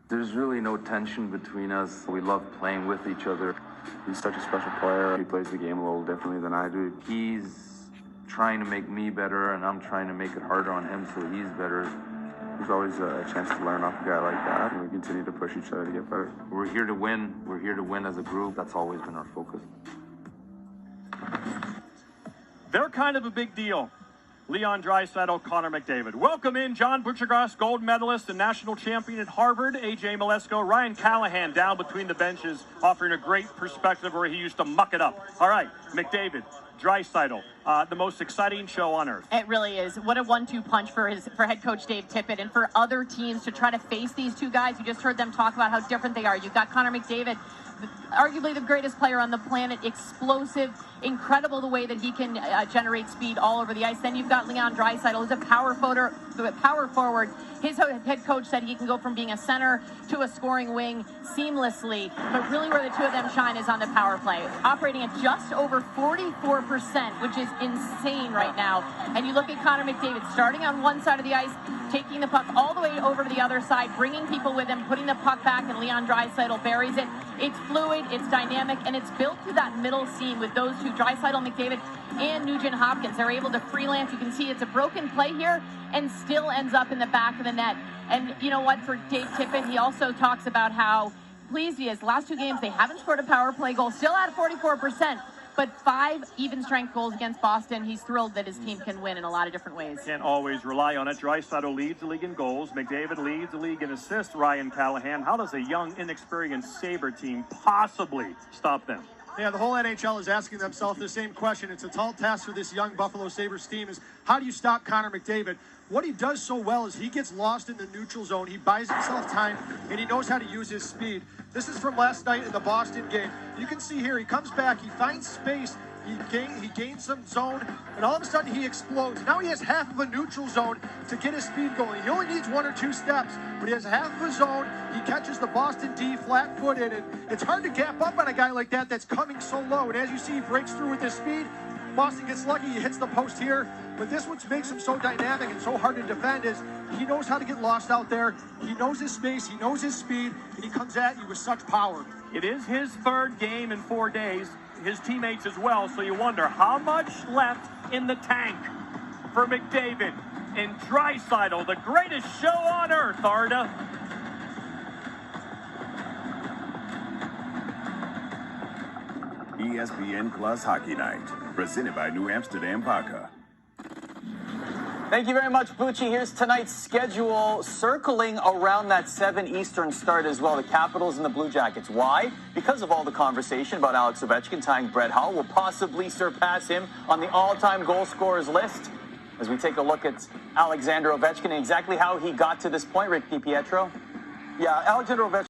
There's really no tension between us. We love playing with each other. He's such a special player. He plays the game a little differently than I do. He's trying to make me better, and I'm trying to make it harder on him so he's better. There's always a chance to learn off a guy like that, and we continue to push each other to get better. We're here to win. We're here to win as a group. That's always been our focus. They're kind of a big deal. Leon Draisaitl, Connor McDavid. Welcome in John Butchergrass, gold medalist and national champion at Harvard, AJ Malesko, Ryan Callahan down between the benches, offering a great perspective where he used to muck it up. All right, McDavid, Draisaitl, the most exciting show on earth. It really is. What a 1-2 punch for head coach Dave Tippett and for other teams to try to face these two guys. You just heard them talk about how different they are. You've got Connor McDavid, arguably the greatest player on the planet, explosive, incredible the way that he can generate speed all over the ice. Then you've got Leon Draisaitl, who's a power forward. His head coach said he can go from being a center to a scoring wing seamlessly. But really where the two of them shine is on the power play, operating at just over 44%, which is insane right now. And you look at Connor McDavid starting on one side of the ice, taking the puck all the way over to the other side, bringing people with him, putting the puck back, and Leon Draisaitl buries it. It's fluid, it's dynamic, and it's built through that middle seam with those two, Draisaitl, McDavid, and Nugent Hopkins. They're able to freelance. You can see it's a broken play here and still ends up in the back of the net. And you know what, for Dave Tippett, he also talks about how pleased he is. Last two games, they haven't scored a power play goal, still at 44%. But 5 even-strength goals against Boston. He's thrilled that his team can win in a lot of different ways. Can't always rely on it. Draisaitl leads the league in goals. McDavid leads the league in assists. Ryan Callahan. How does a young, inexperienced Sabre team possibly stop them? Yeah, the whole NHL is asking themselves the same question. It's a tall task for this young Buffalo Sabres team is how do you stop Connor McDavid? What he does so well is he gets lost in the neutral zone. He buys himself time, and he knows how to use his speed. This is from last night in the Boston game. You can see here, he comes back, he finds space, he gains some zone, and all of a sudden he explodes. Now he has half of a neutral zone to get his speed going. He only needs 1 or 2 steps, but he has half of a zone. He catches the Boston D flat-footed, and it's hard to gap up on a guy like that that's coming so low. And as you see, he breaks through with his speed. Boston gets lucky, he hits the post here, but this what makes him so dynamic and so hard to defend is he knows how to get lost out there. He knows his space, he knows his speed, and he comes at you with such power. It is his 3rd game in 4 days, his teammates as well, so you wonder how much left in the tank for McDavid and Draisaitl, the greatest show on earth, Arda. ESPN Plus Hockey Night, presented by New Amsterdam Vodka. Thank you very much, Bucci. Here's tonight's schedule, circling around that 7 Eastern start as well. The Capitals and the Blue Jackets. Why? Because of all the conversation about Alex Ovechkin tying Brett Hull will possibly surpass him on the all-time goal scorers list. As we take a look at Alexander Ovechkin and exactly how he got to this point, Rick DiPietro. Yeah, Alexander Ovechkin